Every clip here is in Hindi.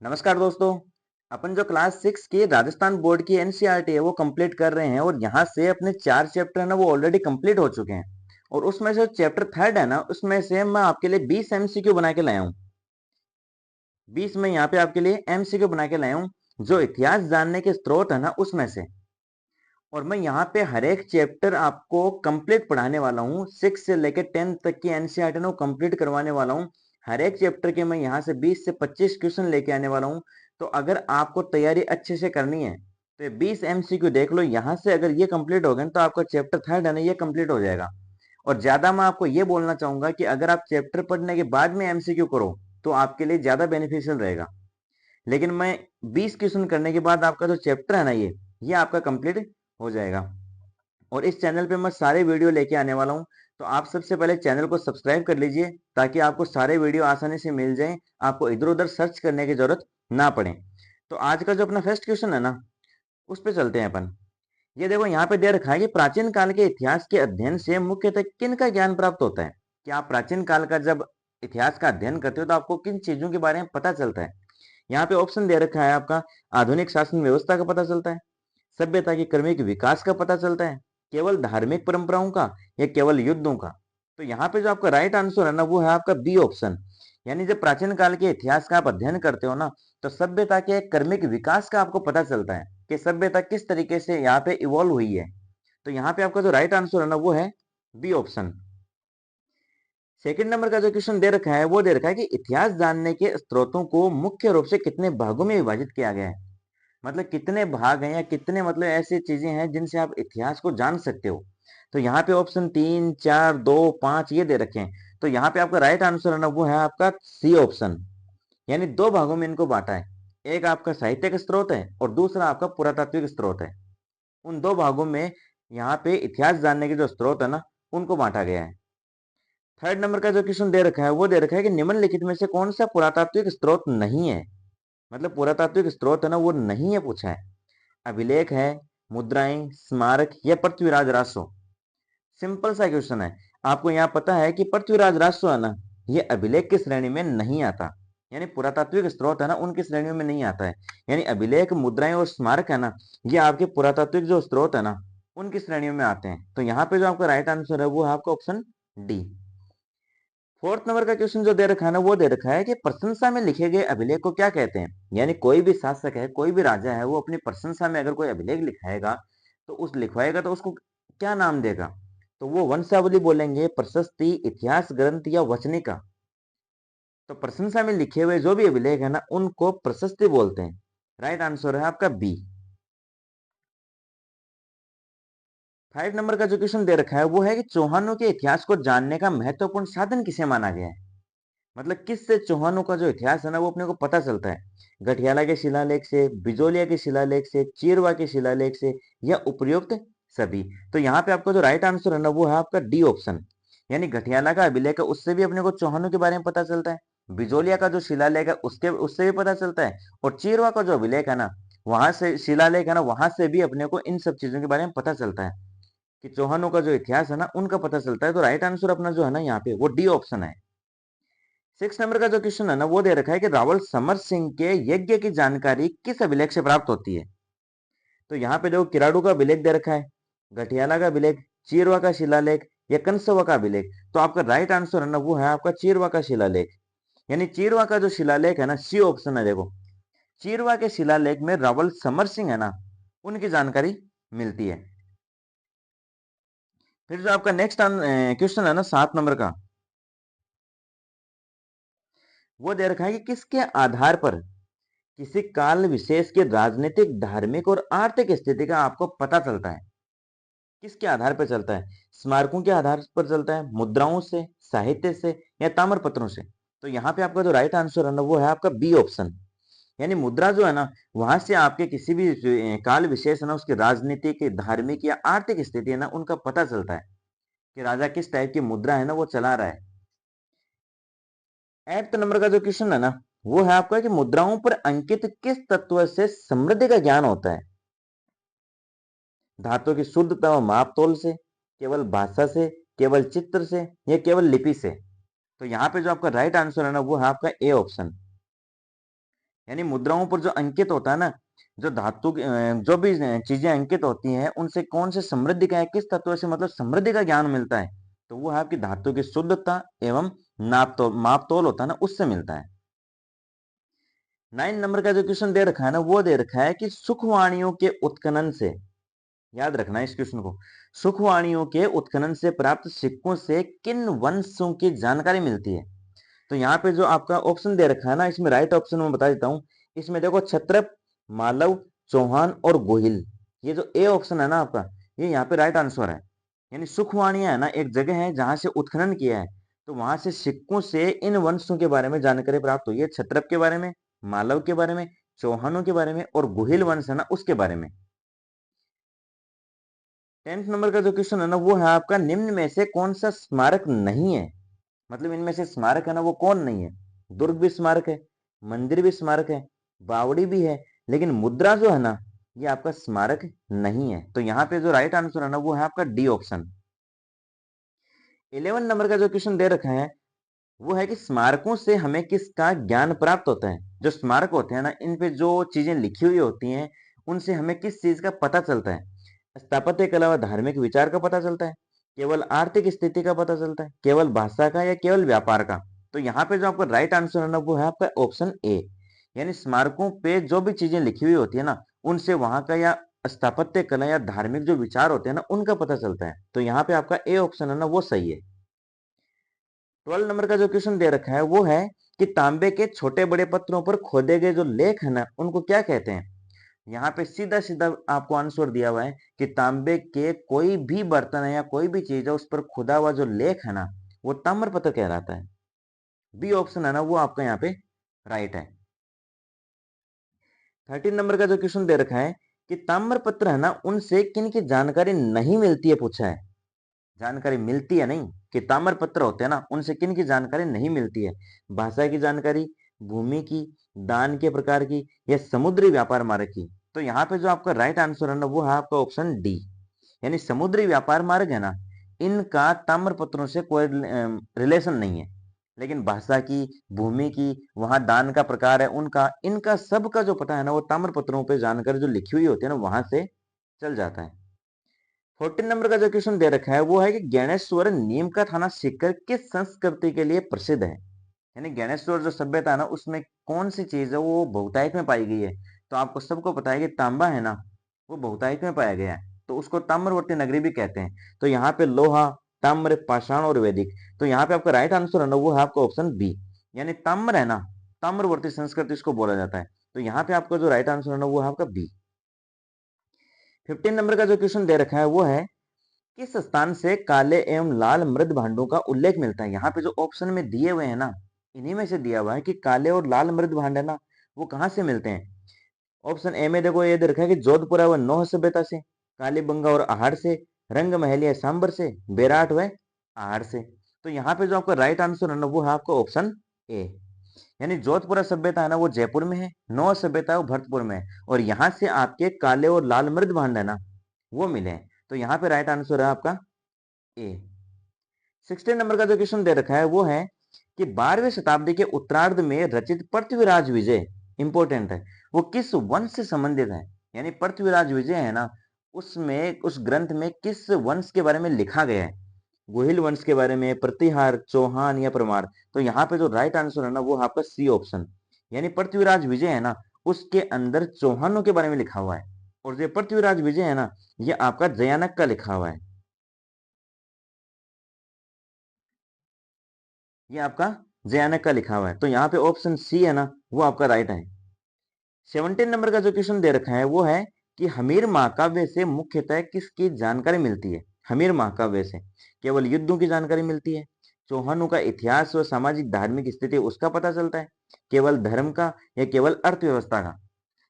नमस्कार दोस्तों। अपन जो क्लास 6 की राजस्थान बोर्ड की एनसीईआरटी है वो कंप्लीट कर रहे हैं और यहाँ से अपने 4 चैप्टर है ना वो ऑलरेडी कंप्लीट हो चुके हैं। और उसमें से चैप्टर थर्ड है ना उसमें से मैं आपके लिए 20 एमसीक्यू बना के लाया हूँ। 20 में यहाँ पे आपके लिए एमसीक्यू बना के लाया हूँ जो इतिहास जानने के स्रोत है ना उसमें से। और मैं यहाँ पे हर एक चैप्टर आपको कंप्लीट पढ़ाने वाला हूँ। 6 से लेकर 10 तक की एनसीईआरटी ना कंप्लीट करवाने वाला हूँ। हर एक चैप्टर के मैं यहाँ से 20 से 25 क्वेश्चन लेके आने वाला हूँ। तो अगर आपको तैयारी अच्छे से करनी है तो ये 20 एमसीक्यू देख लो। यहाँ से अगर ये कंप्लीट हो गए तो आपका चैप्टर थर्ड है ना ये कंप्लीट हो जाएगा। और ज्यादा मैं आपको ये बोलना चाहूंगा कि अगर आप चैप्टर पढ़ने के बाद में एमसीक्यू करो तो आपके लिए ज्यादा बेनिफिशियल रहेगा। लेकिन मैं 20 क्वेश्चन करने के बाद आपका जो चैप्टर है ना ये आपका कंप्लीट हो जाएगा। और इस चैनल पे मैं सारे वीडियो लेके आने वाला हूँ। तो आप सबसे पहले चैनल को सब्सक्राइब कर लीजिए ताकि आपको सारे वीडियो आसानी से मिल जाएं। आपको इधर उधर सर्च करने की जरूरत ना पड़े। तो आज का जो अपना फर्स्ट क्वेश्चन है ना उस पे चलते हैं अपन। ये देखो यहाँ पे दे रखा है कि प्राचीन काल के इतिहास के अध्ययन से मुख्यतः किन का ज्ञान प्राप्त होता है। कि आप प्राचीन काल का जब इतिहास का अध्ययन करते हो तो आपको किन चीजों के बारे में पता चलता है। यहाँ पे ऑप्शन दे रखा है आपका आधुनिक शासन व्यवस्था का पता चलता है, सभ्यता के क्रमिक विकास का पता चलता है, केवल धार्मिक परंपराओं का या केवल युद्धों का। तो यहाँ पे जो आपका राइट आंसर है ना वो है आपका बी ऑप्शन। यानी जब प्राचीन काल के इतिहास का आप अध्ययन करते हो ना तो सभ्यता के क्रमिक विकास का आपको पता चलता है कि सभ्यता किस तरीके से यहाँ पे इवॉल्व हुई है। तो यहाँ पे आपका जो राइट आंसर है ना वो है बी ऑप्शन। सेकंड नंबर का जो क्वेश्चन दे रखा है वो दे रखा है कि इतिहास जानने के स्रोतों को मुख्य रूप से कितने भागों में विभाजित किया गया है। मतलब कितने भाग हैं या कितने मतलब ऐसी चीजें हैं जिनसे आप इतिहास को जान सकते हो। तो यहाँ पे ऑप्शन 3, 4, 2, 5 ये दे रखे हैं। तो यहाँ पे आपका राइट आंसर है ना वो है आपका सी ऑप्शन। यानी दो भागों में इनको बांटा है। एक आपका साहित्यिक स्रोत है और दूसरा आपका पुरातात्विक स्रोत है। उन दो भागों में यहाँ पे इतिहास जानने के जो स्रोत है ना उनको बांटा गया है। थर्ड नंबर का जो क्वेश्चन दे रखा है वो दे रखा है कि निम्नलिखित में से कौन सा पुरातात्विक स्रोत नहीं है। मतलब पुरातात्विक स्रोत है ना वो नहीं है पूछा है। अभिलेख है, मुद्राएं, स्मारक या पृथ्वीराज राजस्व। सिंपल सा क्वेश्चन है। आपको यहाँ पता है कि पृथ्वीराज राजस्व है ना ये अभिलेख की श्रेणी में नहीं आता। यानी पुरातात्विक स्रोत है ना उनकी श्रेणियों में नहीं आता है। यानी अभिलेख, मुद्राएं और स्मारक है ना ये आपके पुरातात्विक जो स्रोत है ना उनकी श्रेणियों में आते हैं। तो यहाँ पे जो आपका राइट आंसर है वो है आपका ऑप्शन डी। फोर्थ नंबर का क्वेश्चन जो दे रखा है ना वो दे रखा है कि प्रशंसा में लिखे गए अभिलेख को क्या कहते हैं। यानी कोई भी शासक है, कोई भी राजा है, वो अपनी प्रशंसा में अगर कोई अभिलेख लिखाएगा तो उस लिखवाएगा तो उसको क्या नाम देगा। तो वो वंशावली बोलेंगे, प्रशस्ति, इतिहास ग्रंथ या वचनिका। तो प्रशंसा में लिखे हुए जो भी अभिलेख है ना उनको प्रशस्ति बोलते हैं। राइट आंसर है आपका बी। 5 नंबर का जो क्वेश्चन दे रखा है वो है कि चौहानों के इतिहास को जानने का महत्वपूर्ण साधन किसे माना गया है। मतलब किससे चौहानों का जो इतिहास है ना वो अपने को पता चलता है। गठियाला के शिलालेख से, बिजोलिया के शिलालेख से, चीरवा के शिलालेख से या उपयुक्त सभी। तो यहाँ पे आपका जो राइट आंसर है ना वो है आपका डी ऑप्शन। यानी गठियाला का अभिलेख है उससे भी अपने को चौहानों के बारे में पता चलता है। बिजोलिया का जो शिलालेख है उसके उससे भी पता चलता है। और चीरवा का जो अभिलेख है ना वहां से शिलालेख है ना वहां से भी अपने को इन सब चीजों के बारे में पता चलता है कि चौहानों का जो इतिहास है ना उनका पता चलता है। तो राइट आंसर अपना जो है ना यहाँ पे वो डी ऑप्शन है। 6 नंबर का जो क्वेश्चन है ना वो दे रखा है कि रावल समर सिंह के यज्ञ की जानकारी किस अभिलेख से प्राप्त होती है। तो यहाँ पे देखो किराड़ू का अभिलेख दे रखा है, गठियाला का अभिलेख, चीरवा का शिलालेख या कंसवा का अभिलेख। तो आपका राइट आंसर है ना वो है आपका चीरवा का शिलालेख। यानी चीरवा का जो शिलालेख है ना सी ऑप्शन है। देखो चीरवा के शिलालेख में रावल समर सिंह है ना उनकी जानकारी मिलती है। फिर जो आपका नेक्स्ट क्वेश्चन है ना 7 नंबर का वो दे रखा है कि किसके आधार पर किसी काल विशेष की राजनीतिक, धार्मिक और आर्थिक स्थिति का आपको पता चलता है। किसके आधार पर चलता है। स्मारकों के आधार पर चलता है, मुद्राओं से, साहित्य से या ताम्रपत्रों से। तो यहाँ पे आपका जो राइट आंसर है ना वो है आपका बी ऑप्शन। यानी मुद्रा जो है ना वहां से आपके किसी भी काल विशेष है ना उसकी राजनीतिक, धार्मिक या आर्थिक स्थिति है ना उनका पता चलता है कि राजा किस टाइप की मुद्रा है ना वो चला रहा है। 8 नंबर का जो क्वेश्चन है ना वो है आपका कि मुद्राओं पर अंकित किस तत्व से समृद्धि का ज्ञान होता है। धातु की शुद्धता व माप तोल से, केवल भाषा से, केवल चित्र से या केवल लिपि से। तो यहाँ पे जो आपका राइट आंसर है ना वो है आपका ए ऑप्शन। यानी मुद्राओं पर जो अंकित होता है ना, जो धातु जो भी चीजें अंकित होती हैं उनसे कौन से समृद्धि का है, किस तत्व से मतलब समृद्धि का ज्ञान मिलता है, तो वो है आपकी धातु की शुद्धता एवं नापतोल मापतोल होता है ना, उससे मिलता है। 9 नंबर का जो क्वेश्चन दे रखा है ना, वो दे रखा है कि सुखवाणियों के उत्खनन से, याद रखना है इस क्वेश्चन को, सुखवाणियों के उत्खनन से प्राप्त सिक्कों से किन वंशों की जानकारी मिलती है। तो यहाँ पे जो आपका ऑप्शन दे रखा है ना, इसमें राइट ऑप्शन मैं बता देता हूँ। इसमें देखो क्षत्रप, मालव, चौहान और गोहिल, ये जो ए ऑप्शन है ना आपका, ये यहाँ पे राइट आंसर है। यानी सुखवाणियां है ना, एक जगह है जहां से उत्खनन किया है, तो वहां से सिक्कों से इन वंशों के बारे में जानकारी प्राप्त हुई है, क्षत्रप के बारे में, मालव के बारे में, चौहानों के बारे में और गोहिल वंश है ना उसके बारे में। 10th नंबर का जो क्वेश्चन है ना, वो है आपका निम्न में से कौन सा स्मारक नहीं है, मतलब इनमें से स्मारक है ना वो कौन नहीं है। दुर्ग भी स्मारक है, मंदिर भी स्मारक है, बावड़ी भी है, लेकिन मुद्रा जो है ना ये आपका स्मारक नहीं है। तो यहाँ पे जो राइट आंसर है ना वो है आपका डी ऑप्शन। 11 नंबर का जो क्वेश्चन दे रखा है वो है कि स्मारकों से हमें किसका ज्ञान प्राप्त होता है। जो स्मारक होते हैं ना, इन पे जो चीजें लिखी हुई होती हैं उनसे हमें किस चीज का पता चलता है। स्थापत्य कला व धार्मिक विचार का पता चलता है, केवल आर्थिक स्थिति का पता चलता है, केवल भाषा का या केवल व्यापार का। तो यहाँ पे जो आपका राइट आंसर है ना वो है आपका ऑप्शन ए। यानी स्मारकों पे जो भी चीजें लिखी हुई होती है ना, उनसे वहां का या स्थापत्य कला या धार्मिक जो विचार होते हैं ना उनका पता चलता है। तो यहाँ पे आपका ए ऑप्शन है ना वो सही है। 12 नंबर का जो क्वेश्चन दे रखा है वो है कि तांबे के छोटे बड़े पत्थरों पर खोदे गए जो लेख है ना उनको क्या कहते हैं। यहाँ पे सीधा सीधा आपको आंसर दिया हुआ है कि तांबे के कोई भी बर्तन है या कोई भी चीज है उस पर खुदा हुआ जो लेख है ना वो ताम्रपत्र कहलाता है। बी ऑप्शन है ना वो आपका यहाँ पे राइट है। 13 नंबर का जो क्वेश्चन दे रखा है कि ताम्रपत्र है ना उनसे किन की जानकारी नहीं मिलती है, पूछा है। जानकारी मिलती है नहीं, कि ताम्रपत्र होते हैं ना उनसे किन की जानकारी नहीं मिलती है। भाषा की जानकारी, भूमि की, दान के प्रकार की या समुद्री व्यापार मार्ग की। तो यहाँ पे जो आपका राइट आंसर है ना वो है आपका ऑप्शन डी। यानी समुद्री व्यापार मार्ग है ना, इनका ताम्रपत्रों से कोई रिलेशन नहीं है, लेकिन भाषा की, भूमि की, वहां दान का प्रकार है उनका, इनका सब का जो पता है ना वो ताम्रपत्रों पे जानकारी जो लिखी हुई होती है ना वहां से चल जाता है। 14 नंबर का जो क्वेश्चन दे रखा है वो है कि ज्ञानेश्वर नीम का थाना सीकर किस संस्कृति के लिए प्रसिद्ध है। यानी ज्ञानेश्वर जो सभ्यता है ना उसमें कौन सी चीज है वो बहुतायत में पाई गई है। तो आपको सबको पता है कि तांबा है ना वो बहुतायत में पाया गया है, तो उसको ताम्रवर्ती नगरी भी कहते हैं। तो यहाँ पे लोहा, ताम्र, पाषाण और वैदिक, तो यहाँ पे आपका राइट आंसर है ना वो है आपका ऑप्शन बी। यानी ताम्र है ना, ताम्रवर्ती संस्कृति इसको बोला जाता है। तो यहाँ पे आपका जो राइट आंसर है ना वो है आपका बी। 15 नंबर का जो क्वेश्चन दे रखा है वो है किस स्थान से काले एवं लाल मृद भांडों का उल्लेख मिलता है। यहाँ पे जो ऑप्शन में दिए हुए हैं ना इन्हीं में से दिया हुआ है कि काले और लाल मृद भांड है ना वो कहाँ से मिलते हैं। ऑप्शन ए में देखो ये दे रखा है कि जोधपुर व नौह सभ्यता से, कालीबंगा और आहड़ से, रंग महल या सांबर से, बेराट व आहड़ से। तो यहाँ पे जो आपका राइट आंसर है ना वो है आपका ऑप्शन ए। यानी जोधपुरा सभ्यता है ना वो जयपुर में है, नौह सभ्यता है वो भरतपुर में है, और यहाँ से आपके काले और लाल मृद भांड है ना वो मिले हैं। तो यहाँ पे राइट आंसर है आपका ए। 16 नंबर का जो क्वेश्चन दे रखा है वो है कि 12वीं शताब्दी के उत्तरार्ध में रचित पृथ्वीराज विजय, इंपॉर्टेंट है, वो किस वंश से संबंधित है। यानी पृथ्वीराज विजय है ना उसमें उस ग्रंथ में किस वंश के बारे में लिखा गया है। गोहिल वंश के बारे में, प्रतिहार, चौहान या परमार। तो यहाँ पे जो राइट आंसर है ना वो है आपका सी ऑप्शन। यानी पृथ्वीराज विजय है ना उसके अंदर चौहानों के बारे में लिखा हुआ है, और जो पृथ्वीराज विजय है ना ये आपका जयानक का लिखा हुआ है। ये आपका जयानक का लिखा हुआ है। तो यहाँ पे ऑप्शन सी है ना वो आपका राइट है। 17 नंबर का जो क्वेश्चन दे रखा है वो है कि हमीर महाकाव्य से मुख्यतः किसकी जानकारी मिलती है। हमीर महाकाव्य से केवल युद्धों की जानकारी मिलती है, चौहानों का इतिहास व सामाजिक धार्मिक स्थिति उसका पता चलता है, केवल धर्म का या केवल अर्थव्यवस्था का।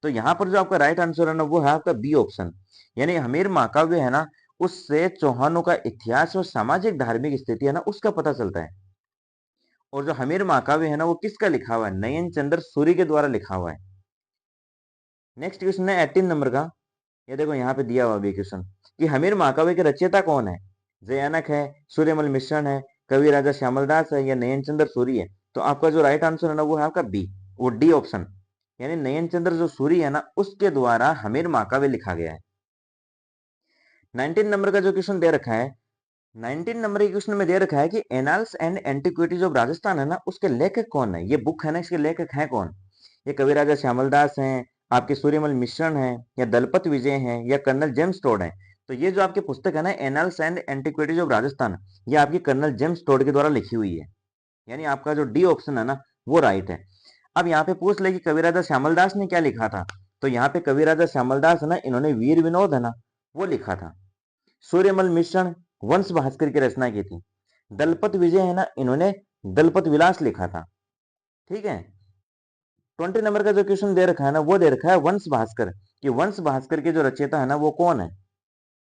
तो यहाँ पर जो आपका राइट आंसर है ना वो है आपका बी ऑप्शन। यानी हमीर महाकाव्य है ना उससे चौहानों का इतिहास और सामाजिक धार्मिक स्थिति है ना उसका पता चलता है। और जो हमीर महाकाव्य है ना वो किसका लिखा हुआ है, नयन चंद्र सूरी के द्वारा लिखा हुआ है। नेक्स्ट क्वेश्चन है 18 नंबर का। ये देखो यहाँ पे दिया हुआ भी क्वेश्चन कि हमीर महाकाव्य के रचयिता कौन है। जयानक है, सूर्यमल मिश्रण है, कवि राजा श्यामलदास है या नयन चंद्र सूरी है। तो आपका जो राइट आंसर है ना वो है आपका बी, वो डी ऑप्शन। यानी नयन चंद्र जो सूरी है ना, उसके द्वारा हमीर महाकाव्य लिखा गया है। 19 नंबर का जो क्वेश्चन दे रखा है, 19 नंबर के क्वेश्चन में दे रखा है कि annals and antiquities of Rajasthan है ना, उसके लेखक कौन है? ये बुक है ना, इसके लेखक हैं कौन? ये कविराजा श्यामलदास हैं, आपके सूर्यमल मिश्रण हैं, या दलपत विजय हैं, या कर्नल जेम्स टोड हैं? तो ये जो आपकी पुस्तक है ना, annals and antiquities of Rajasthan, ये आपकी कर्नल जेम्स टोड के द्वारा लिखी हुई है। यानी आपका जो डी ऑप्शन है ना, वो राइट है। अब यहाँ पे पूछ ले कि कविराजा श्यामलदास ने क्या लिखा था, तो यहाँ पे कविराजा श्यामलदास है ना, इन्होंने वीर विनोद है ना, वो लिखा था। सूर्यमल मिश्रण वंश भास्कर की रचना की थी। दलपत विजय है ना, इन्होंने दलपत विलास लिखा था। ठीक है। 20 नंबर का जो क्वेश्चन दे रखा है ना, वो दे रखा है वंश भास्कर, कि वंश भास्कर के जो रचयिता है ना, वो कौन है?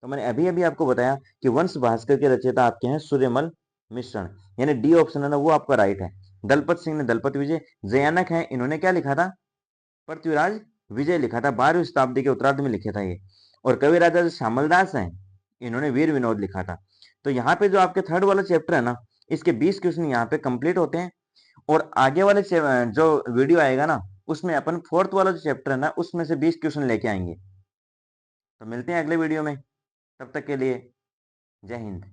तो मैंने अभी अभी आपको बताया कि वंश भास्कर के रचयिता आपके हैं सूर्यमल मिश्रण, यानी डी ऑप्शन है ना, वो आपका राइट है। दलपत सिंह ने दलपत विजय, जयानक है, इन्होंने क्या लिखा था? पृथ्वीराज विजय लिखा था, 12वीं शताब्दी के उत्तरार्ध में लिखे था ये। और कवि राजा श्यामलदास हैं, इन्होंने वीर विनोद लिखा था। तो यहाँ पे जो आपके थर्ड वाला चैप्टर है ना, इसके 20 क्वेश्चन यहाँ पे कंप्लीट होते हैं। और आगे वाले जो वीडियो आएगा ना, उसमें अपन फोर्थ वाला जो चैप्टर है ना, उसमें से 20 क्वेश्चन लेके आएंगे। तो मिलते हैं अगले वीडियो में, तब तक के लिए जय हिंद।